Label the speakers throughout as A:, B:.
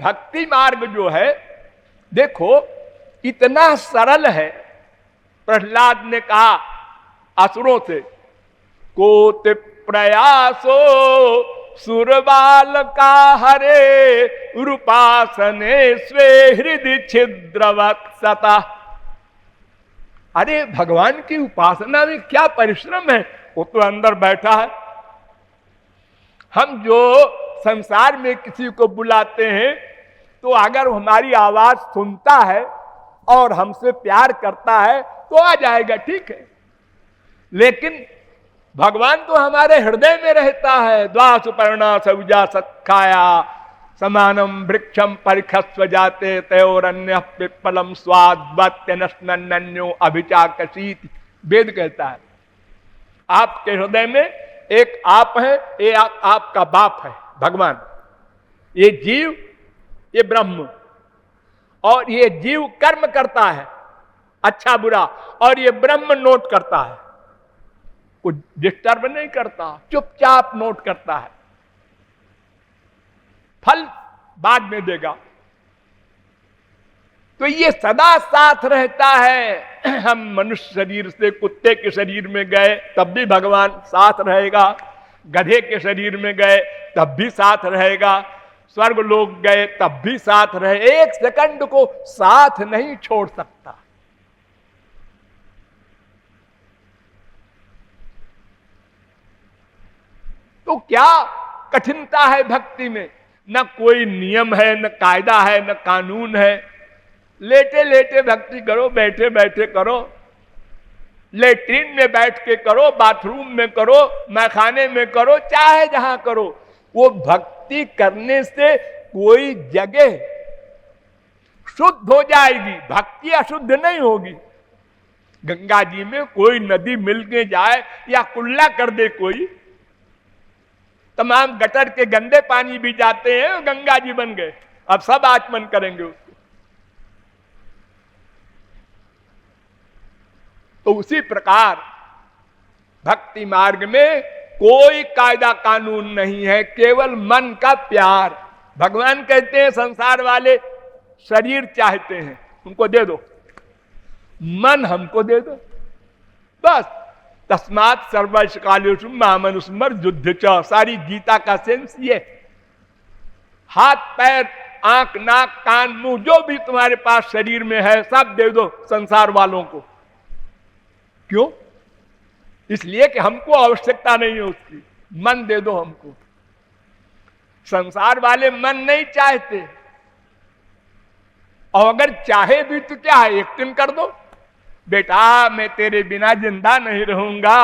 A: भक्ति मार्ग जो है देखो इतना सरल है। प्रहलाद ने कहा असुरों से, कोति प्रयासो सुरबाल का हरे रूपासने स्वे हृदय छिद्रवत्सता। अरे भगवान की उपासना में क्या परिश्रम है, वो तो अंदर बैठा है। हम जो संसार में किसी को बुलाते हैं तो अगर हमारी आवाज सुनता है और हमसे प्यार करता है तो आ जाएगा, ठीक है। लेकिन भगवान तो हमारे हृदय में रहता है। द्वासुपर्णा सविजा सत्खाया समानम वृक्षम परिखस्व जाते तयोरन्य पिप्पलम स्वाद्वत्य नन्यो अभिचाकशीत। वेद कहता है आपके हृदय में एक आप है, ये आपका बाप है भगवान। ये जीव, ये ब्रह्म, और ये जीव कर्म करता है अच्छा बुरा, और ये ब्रह्म नोट करता है, कुछ डिस्टर्ब नहीं करता, चुपचाप नोट करता है। फल बाद में देगा। तो ये सदा साथ रहता है। हम मनुष्य शरीर से कुत्ते के शरीर में गए तब भी भगवान साथ रहेगा, गधे के शरीर में गए तब भी साथ रहेगा, स्वर्ग लोग गए तब भी साथ रहे, एक सेकंड को साथ नहीं छोड़ सकता। तो क्या कठिनता है भक्ति में? न कोई नियम है, न कायदा है, न कानून है। लेटे लेटे भक्ति करो, बैठे बैठे करो, लेट्रिन में बैठ के करो, बाथरूम में करो, मैखाने में करो, चाहे जहां करो। वो भक्ति करने से कोई जगह शुद्ध हो जाएगी, भक्ति अशुद्ध नहीं होगी। गंगा जी में कोई नदी मिल के जाए या कुल्ला कर दे कोई, तमाम गटर के गंदे पानी भी जाते हैं, गंगा जी बन गए। अब सब आचमन करेंगे उसको। तो उसी प्रकार भक्ति मार्ग में कोई कायदा कानून नहीं है, केवल मन का प्यार। भगवान कहते हैं संसार वाले शरीर चाहते हैं, उनको दे दो, मन हमको दे दो बस। तस्मात् सर्वश कालेषु मामनुस्मर युद्ध च। सारी गीता का सेंस ये। हाथ पैर आंख नाक कान मुंह जो भी तुम्हारे पास शरीर में है सब दे दो संसार वालों को। क्यों? इसलिए कि हमको आवश्यकता नहीं है उसकी, मन दे दो हमको। संसार वाले मन नहीं चाहते, और अगर चाहे भी तो क्या है, एक्टिंग कर दो, बेटा मैं तेरे बिना जिंदा नहीं रहूंगा।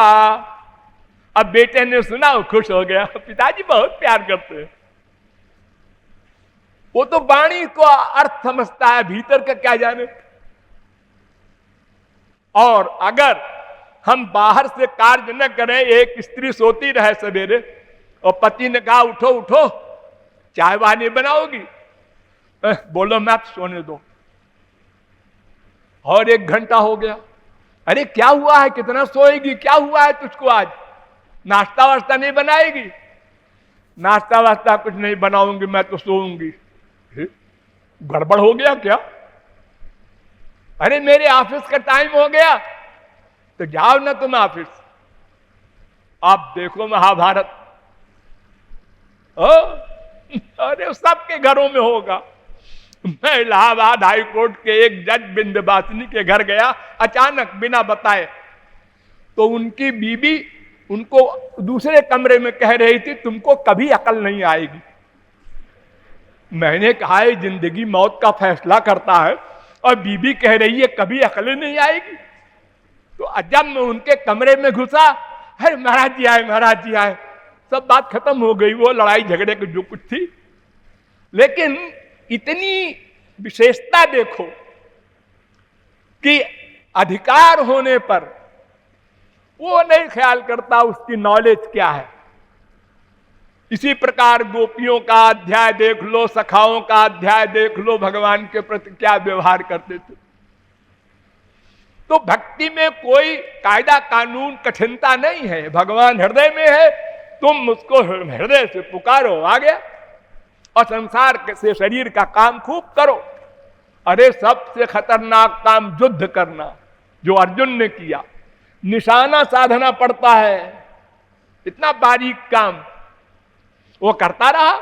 A: अब बेटे ने सुना, वो खुश हो गया, पिताजी बहुत प्यार करते हैं। वो तो वाणी को अर्थ समझता है, भीतर का क्या जाने। और अगर हम बाहर से कार्य न करें, एक स्त्री सोती रहे सवेरे और पति ने कहा उठो उठो चाय वानी बनाओगी, बोलो मैं सोने दो, और 1 घंटा हो गया। अरे क्या हुआ है, कितना सोएगी, क्या हुआ है तुझको आज? नाश्ता वास्ता नहीं बनाएगी? नाश्ता वास्ता कुछ नहीं बनाऊंगी, मैं तो सोऊंगी। गड़बड़ हो गया क्या? अरे मेरे ऑफिस का टाइम हो गया, तो जाओ ना तुम ऑफिस। आप देखो महाभारत, अरे सबके घरों में होगा। मैं इलाहाबाद हाई कोर्ट के एक जज विंध्यवासिनी के घर गया अचानक बिना बताए, तो उनकी बीबी उनको दूसरे कमरे में कह रही थी तुमको कभी अकल नहीं आएगी। मैंने कहा है जिंदगी मौत का फैसला करता है, और बीबी कह रही है कभी अकल नहीं आएगी। तो जब मैं उनके कमरे में घुसा, अरे महाराज जी आए, महाराज जी आए, सब बात खत्म हो गई, वो लड़ाई झगड़े की जो कुछ थी। लेकिन इतनी विशेषता देखो कि अधिकार होने पर वो नहीं ख्याल करता उसकी नॉलेज क्या है। इसी प्रकार गोपियों का अध्याय देख लो, सखाओं का अध्याय देख लो, भगवान के प्रति क्या व्यवहार करते थे। तो भक्ति में कोई कायदा कानून कठिनता नहीं है, भगवान हृदय में है, तुम उसको हृदय से पुकारो, आ गया। और संसार से शरीर का काम खूब करो। अरे सबसे खतरनाक काम युद्ध करना, जो अर्जुन ने किया, निशाना साधना पड़ता है, इतना बारीक काम वो करता रहा,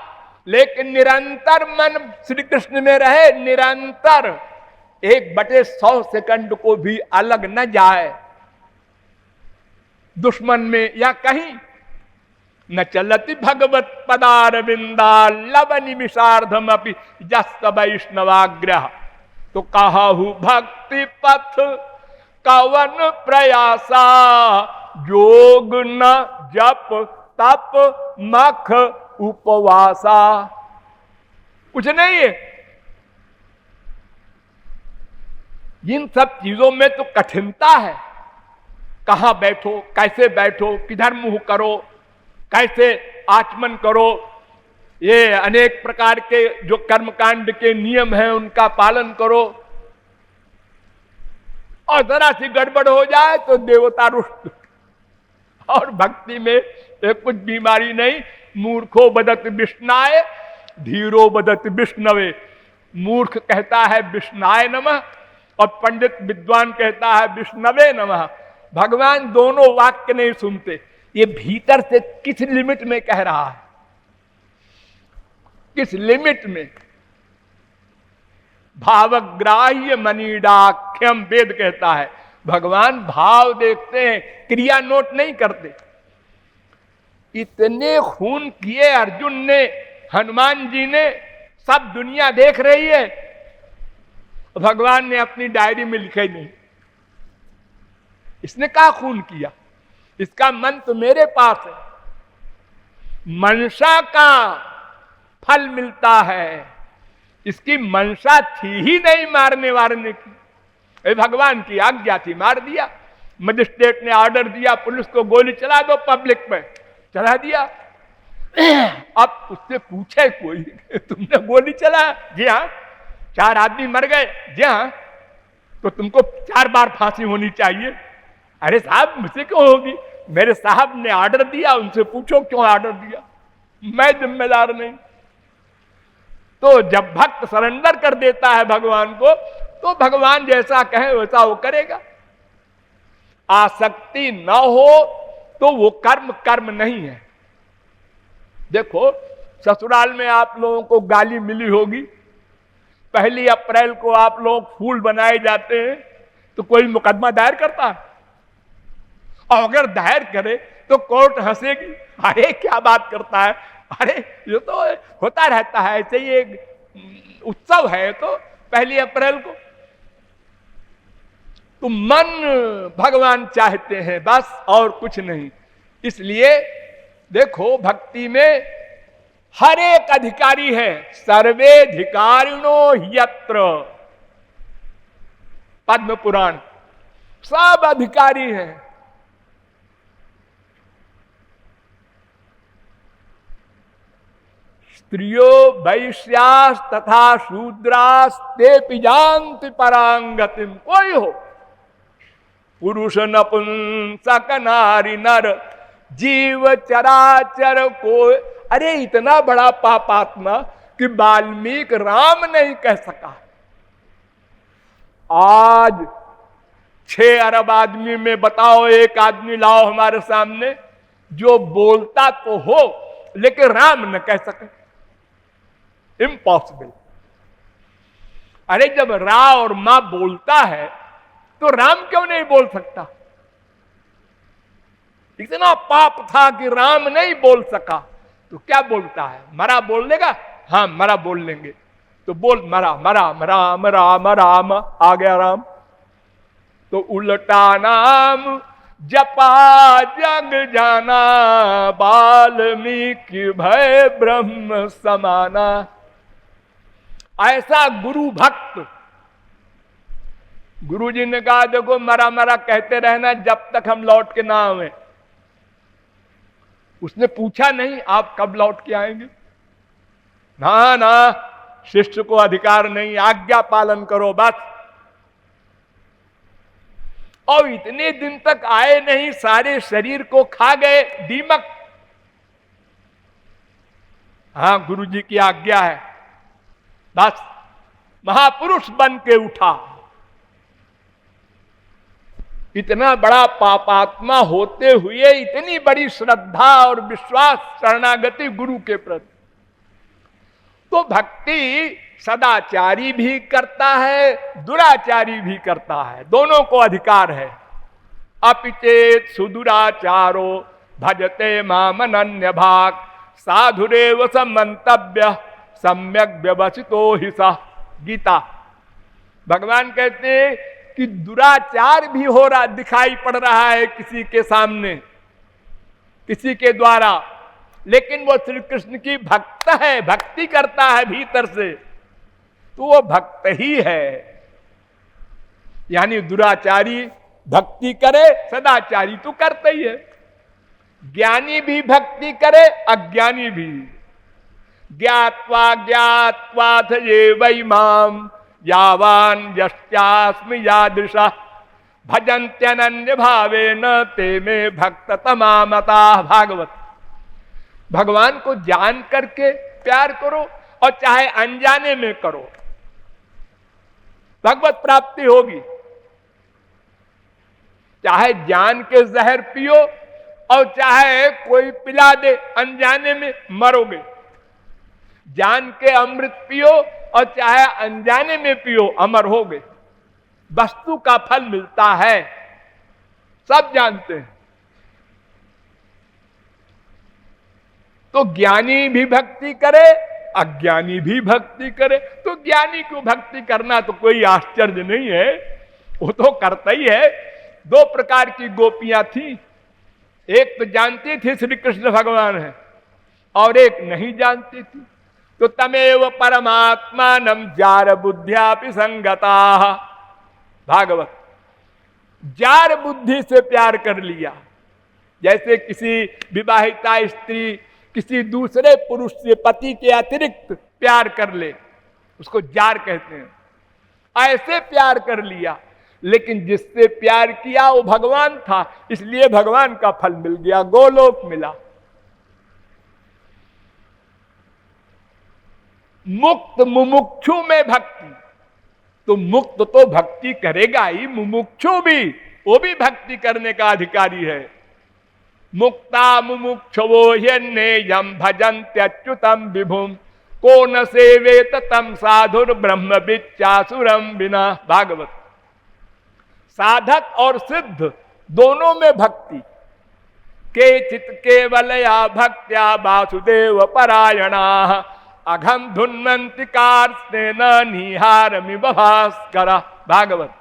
A: लेकिन निरंतर मन श्री कृष्ण में रहे, निरंतर 1/100 सेकंड को भी अलग न जाए दुश्मन में या कहीं। न चलति भगवत पदारविंदा लवनि विशार्धम अपि जस्त वैष्णवाग्रह। तो कहु भक्ति पथ कवन प्रयासा, योग न जप तप मख उपवासा। कुछ नहीं है। इन सब चीजों में तो कठिनता है। कहां बैठो, कैसे बैठो, किधर मुंह करो, कैसे आचमन करो, ये अनेक प्रकार के जो कर्मकांड के नियम हैं उनका पालन करो। और जरा सी गड़बड़ हो जाए तो देवता रुष्ट। और भक्ति में कुछ बीमारी नहीं। मूर्खो बदत विष्णाय धीरो बदत विष्णवे। मूर्ख कहता है विष्णाय नमः और पंडित विद्वान कहता है विष्णवे नमः। भगवान दोनों वाक्य नहीं सुनते। ये भीतर से किस लिमिट में कह रहा है, किस लिमिट में। भावग्राह्य मनीडाख्यम वेद कहता है। भगवान भाव देखते हैं, क्रिया नोट नहीं करते। इतने खून किए अर्जुन ने, हनुमान जी ने, सब दुनिया देख रही है, भगवान ने अपनी डायरी में लिखा ही नहीं। इसने क्या खून किया, इसका मन तो मेरे पास है। मनसा का फल मिलता है, इसकी मनसा थी ही नहीं मारने वारने की। भगवान की आज्ञा थी, मार दिया। मजिस्ट्रेट ने ऑर्डर दिया पुलिस को गोली चला दो, पब्लिक में चला दिया। अब उससे पूछे कोई तुमने गोली चलाया? जी हाँ। 4 आदमी मर गए? जी हाँ। तो तुमको 4 बार फांसी होनी चाहिए। अरे साहब मुझसे क्यों होगी? मेरे साहब ने ऑर्डर दिया, उनसे पूछो क्यों ऑर्डर दिया, मैं जिम्मेदार नहीं। तो जब भक्त सरेंडर कर देता है भगवान को, तो भगवान जैसा कहे वैसा वो करेगा। आसक्ति न हो तो वो कर्म कर्म नहीं है। देखो ससुराल में आप लोगों को गाली मिली होगी। 1 अप्रैल को आप लोग फूल बनाए जाते हैं तो कोई मुकदमा दायर करता है? और अगर दायर करे तो कोर्ट हंसेगी, अरे क्या बात करता है, अरे ये तो होता रहता है, ऐसे ही एक उत्सव है तो 1 अप्रैल को। तो मन भगवान चाहते हैं बस, और कुछ नहीं। इसलिए देखो भक्ति में हर एक अधिकारी है। सर्वेधिकारिणो यत्र, पद्म पुराण, सब अधिकारी हैं। स्त्रियो वैश्यास तथा शूद्रास्ते पिजान्ति परांगतिम। कोई हो, पुरुष नपुंसक नारी नर जीव चराचर को। अरे इतना बड़ा पापात्मा कि वाल्मीकि राम नहीं कह सका। आज 6 अरब आदमी में बताओ एक आदमी लाओ हमारे सामने जो बोलता तो हो लेकिन राम न कह सके। इम्पॉसिबल। अरे जब रा और मां बोलता है तो राम क्यों नहीं बोल सकता? इतना पाप था कि राम नहीं बोल सका, तो क्या बोलता है? मरा बोल लेगा? हाँ मरा बोल लेंगे। तो बोल मरा मरा राम राम राम, आ गया राम। तो उल्टा नाम जपा जग जाना, वाल्मीकि भय ब्रह्म समाना। ऐसा गुरु भक्त। गुरु जी ने कहा देखो मरा मरा कहते रहना जब तक हम लौट के ना आवे। उसने पूछा नहीं आप कब लौट के आएंगे? ना ना, शिष्य को अधिकार नहीं, आज्ञा पालन करो बस। और इतने दिन तक आए नहीं, सारे शरीर को खा गए दीमक। हाँ, गुरु जी की आज्ञा है, बस महापुरुष बन के उठा। इतना बड़ा पापात्मा होते हुए इतनी बड़ी श्रद्धा और विश्वास, शरणागति गुरु के प्रति। तो भक्ति सदाचारी भी करता है, दुराचारी भी करता है, दोनों को अधिकार है। अपिचेत सुदुराचारो भजते माम अनन्य भाग साधुरेव समंतव्य सम्यक व्यवसितो ही सा। गीता। भगवान कहते हैं कि दुराचार भी हो रहा, दिखाई पड़ रहा है किसी के सामने, किसी के द्वारा, लेकिन वो श्री कृष्ण की भक्त है, भक्ति करता है भीतर से, तो वो भक्त ही है। यानी दुराचारी भक्ति करे, सदाचारी तो करता ही है। ज्ञानी भी भक्ति करे, अज्ञानी भी। ज्ञात्वा ज्ञात्वाथ ये वै माम यावान यश्चास्मि यादृशा भजन्त्यनन्य भावेन ते में भक्त तमामता। भागवत। भगवान को जान करके प्यार करो और चाहे अनजाने में करो, भगवत प्राप्ति होगी। चाहे जान के जहर पियो और चाहे कोई पिला दे, अनजाने में मरोगे। जान के अमृत पियो और चाहे अनजाने में पियो, अमर होगे। वस्तु का फल मिलता है, सब जानते हैं। तो ज्ञानी भी भक्ति करे, अज्ञानी भी भक्ति करे। तो ज्ञानी को भक्ति करना तो कोई आश्चर्य नहीं है, वो तो करता ही है। दो प्रकार की गोपियां थी, एक तो जानती थी श्री कृष्ण भगवान है और एक नहीं जानती थी। तो तमेव परमात्मानं जार बुद्ध्यापि संगता। भागवत। जार बुद्धि से प्यार कर लिया। जैसे किसी विवाहिता स्त्री किसी दूसरे पुरुष से पति के अतिरिक्त प्यार कर ले, उसको जार कहते हैं। ऐसे प्यार कर लिया, लेकिन जिससे प्यार किया वो भगवान था, इसलिए भगवान का फल मिल गया, गोलोक मिला। मुक्त मुमुक्षु में भक्ति, तो मुक्त तो भक्ति करेगा ही, मुमुक्षु भी, वो भी भक्ति करने का अधिकारी है। मुक्ता मुमुक्षवो ह्यन्नेयं भजन्त्यच्युतं विभुं को न सेवेत तम साधुर ब्रह्म विच्चासुरम बिना। भागवत। साधक और सिद्ध दोनों में भक्ति। केचित् केवलया भक्त्या वासुदेव परायणा अघम धुन्वन्ति कार्त्स्नेन निहारमि भास्कर। भागवत।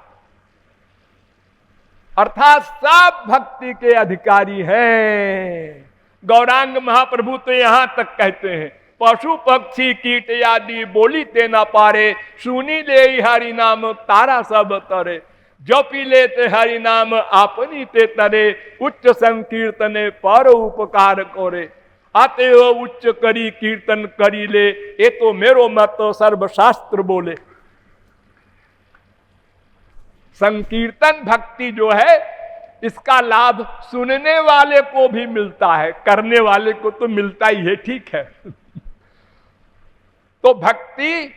A: अर्थात सब भक्ति के अधिकारी हैं। गौरांग महाप्रभु तो यहां तक कहते हैं, पशु पक्षी कीट आदि बोली ते न पारे, सुनी ले हरि नाम तारा सब तरे, जो पी लेते हरि नाम आपनी ते तरे, उच्च संकीर्तने पर उपकार करे, अतएव उच्च करी कीर्तन करी ले, ये तो मेरो मत सर्वशास्त्र बोले। संकीर्तन भक्ति जो है, इसका लाभ सुनने वाले को भी मिलता है, करने वाले को तो मिलता ही है, ठीक है। तो भक्ति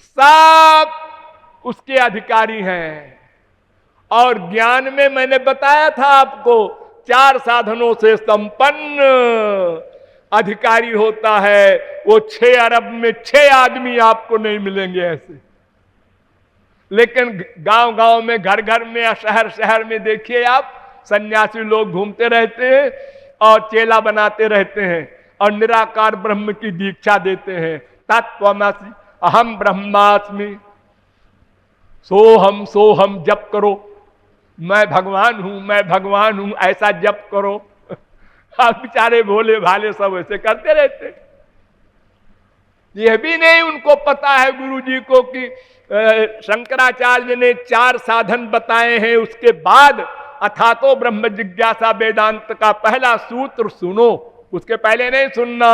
A: सब उसके अधिकारी हैं। और ज्ञान में मैंने बताया था आपको, 4 साधनों से संपन्न अधिकारी होता है। वो 6 अरब में 6 आदमी आपको नहीं मिलेंगे ऐसे। लेकिन गांव गांव में, घर घर में या शहर शहर में देखिए आप, सन्यासी लोग घूमते रहते हैं और चेला बनाते रहते हैं और निराकार ब्रह्म की दीक्षा देते हैं। तत्त्वमसि अहम ब्रह्मास्मि सोहम सोहम जप करो, मैं भगवान हूं, मैं भगवान हूं, ऐसा जप करो। आप बेचारे भोले भाले सब ऐसे करते रहते। यह भी नहीं उनको पता है गुरु जी को कि शंकराचार्य ने 4 साधन बताए हैं, उसके बाद अथातो ब्रह्म जिज्ञासा वेदांत का पहला सूत्र सुनो, उसके पहले नहीं सुनना।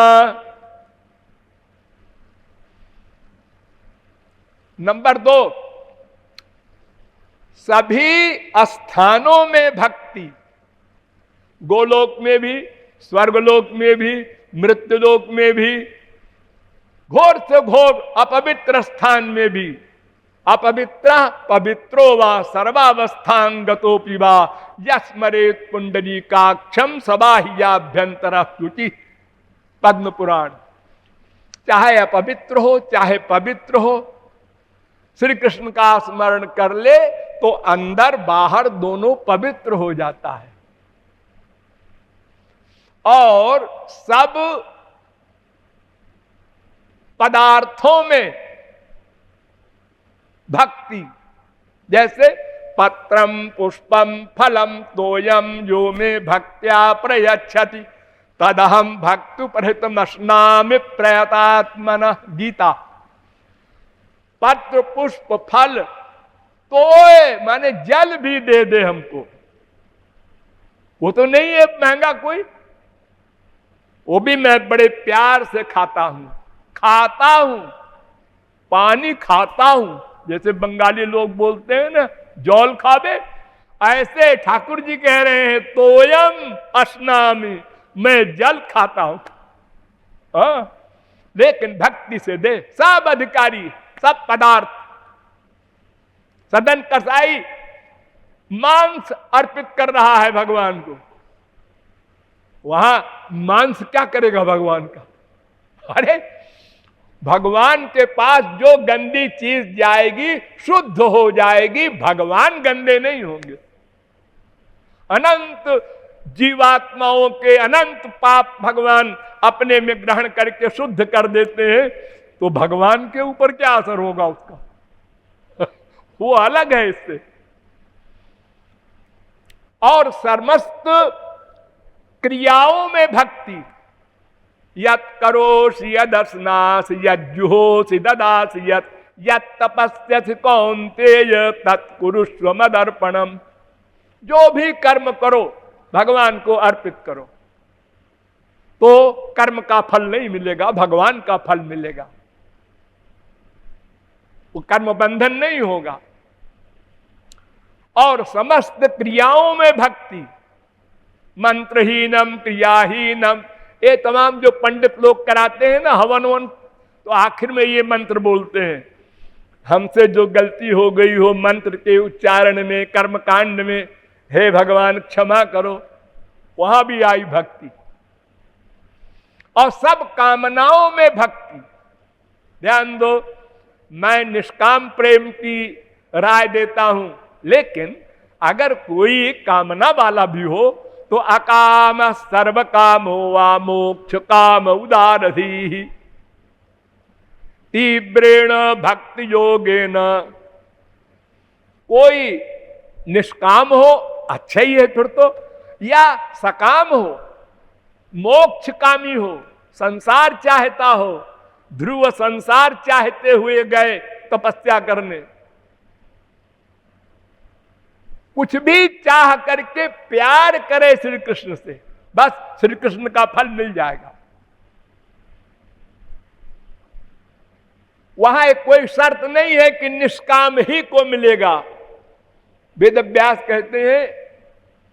A: नंबर 2, सभी स्थानों में भक्ति, गोलोक में भी, स्वर्गलोक में भी, मृत्युलोक में भी, घोर से घोर अपवित्र स्थान में भी, अपवित्र पवित्रो वा सर्वावस्थांगतोपि वा यस्मरेत पुंडरीकाक्षम सबाह्याभ्यंतर शुचि। पद्म पुराण। चाहे अपवित्र हो चाहे पवित्र हो, श्री कृष्ण का स्मरण कर ले तो अंदर बाहर दोनों पवित्र हो जाता है। और सब पदार्थों में भक्ति, जैसे पत्रम पुष्पम फलम तोयम यो में भक्त्या प्रयच्छति तदहम भक्तु प्रहितमश्नामि प्रयतात्मनः। गीता। पत्र पुष्प फल तोय माने जल भी दे दे हमको, वो तो नहीं है महंगा कोई, वो भी मैं बड़े प्यार से खाता हूं, पानी खाता हूं। जैसे बंगाली लोग बोलते हैं ना, जौल खाबे, ऐसे ठाकुर जी कह रहे हैं तोयम अस्नामि, मैं जल खाता हूं। लेकिन भक्ति से दे। सब अधिकारी, सब पदार्थ, सदन कसाई मांस अर्पित कर रहा है भगवान को, वहां मांस क्या करेगा भगवान का? अरे भगवान के पास जो गंदी चीज जाएगी शुद्ध हो जाएगी, भगवान गंदे नहीं होंगे। अनंत जीवात्माओं के अनंत पाप भगवान अपने में ग्रहण करके शुद्ध कर देते हैं, तो भगवान के ऊपर क्या असर होगा उसका? वो अलग है इससे। और समस्त क्रियाओं में भक्ति, यत् करोषि यदस्नासि यज्जुहोषि ददासि यत् तपस्यसि कौन्तेय तत्कुरुष्व मदर्पणम। जो भी कर्म करो भगवान को अर्पित करो, तो कर्म का फल नहीं मिलेगा, भगवान का फल मिलेगा। वो कर्म बंधन नहीं होगा। और समस्त क्रियाओं में भक्ति, मंत्रहीनम क्रियाहीनम, ये तमाम जो पंडित लोग कराते हैं ना हवन वन, तो आखिर में ये मंत्र बोलते हैं, हमसे जो गलती हो गई हो मंत्र के उच्चारण में, कर्मकांड में, हे भगवान क्षमा करो। वहां भी आई भक्ति। और सब कामनाओं में भक्ति। ध्यान दो, मैं निष्काम प्रेम की राय देता हूं, लेकिन अगर कोई कामना वाला भी हो तो अकाम सर्व कामो वा मोक्ष काम उदारधि तीव्रेण भक्ति योगेन। कोई निष्काम हो अच्छा ही है फिर तो, या सकाम हो, मोक्ष कामी हो, संसार चाहता हो, ध्रुव संसार चाहते हुए गए तपस्या करने, कुछ भी चाह करके प्यार करे श्री कृष्ण से, बस श्री कृष्ण का फल मिल जाएगा। वहां कोई शर्त नहीं है कि निष्काम ही को मिलेगा। वेद व्यास कहते हैं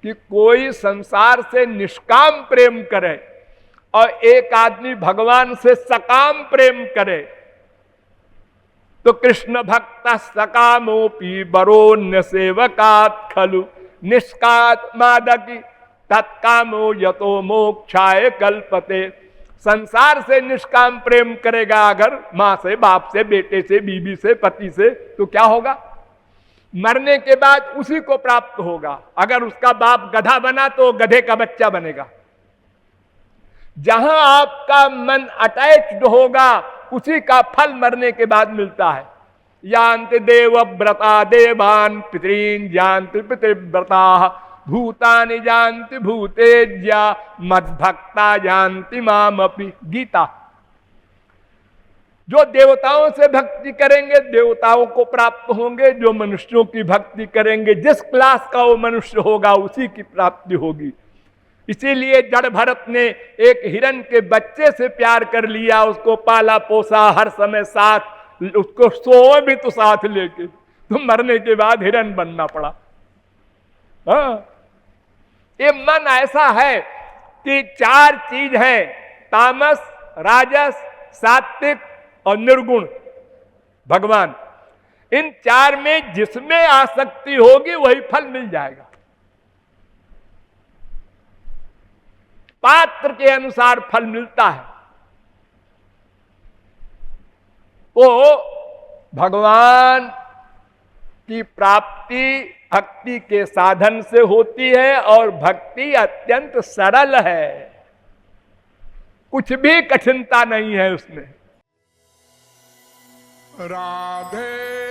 A: कि कोई संसार से निष्काम प्रेम करे और एक आदमी भगवान से सकाम प्रेम करे, तो कृष्ण भक्त सकामोपि बरोन्य सेवकात् खलु निष्कामादपि तत्कामो यतो मोक्षाय कल्पते। संसार से निष्काम प्रेम करेगा अगर मां से, बाप से, बेटे से, बीबी से, पति से, तो क्या होगा? मरने के बाद उसी को प्राप्त होगा। अगर उसका बाप गधा बना तो गधे का बच्चा बनेगा। जहां आपका मन अटैच्ड होगा उसी का फल मरने के बाद मिलता है। यान्ति देवव्रता देवान् पितॄन् यान्ति पितृव्रता भूतानि यान्ति भूतेज्या मद्भक्ता यान्ति मामपि। गीता। जो देवताओं से भक्ति करेंगे देवताओं को प्राप्त होंगे, जो मनुष्यों की भक्ति करेंगे जिस क्लास का वो मनुष्य होगा उसी की प्राप्ति होगी। इसीलिए जड़ भरत ने एक हिरण के बच्चे से प्यार कर लिया, उसको पाला पोसा, हर समय साथ, उसको सोए भी तो साथ लेके, तो मरने के बाद हिरण बनना पड़ा। हाँ, ये मन ऐसा है कि चार चीज है तामस, राजस, सात्विक और निर्गुण भगवान। इन चार में जिसमें आसक्ति होगी वही फल मिल जाएगा। पात्र के अनुसार फल मिलता है। तो भगवान की प्राप्ति भक्ति के साधन से होती है और भक्ति अत्यंत सरल है, कुछ भी कठिनता नहीं है उसमें।
B: राधे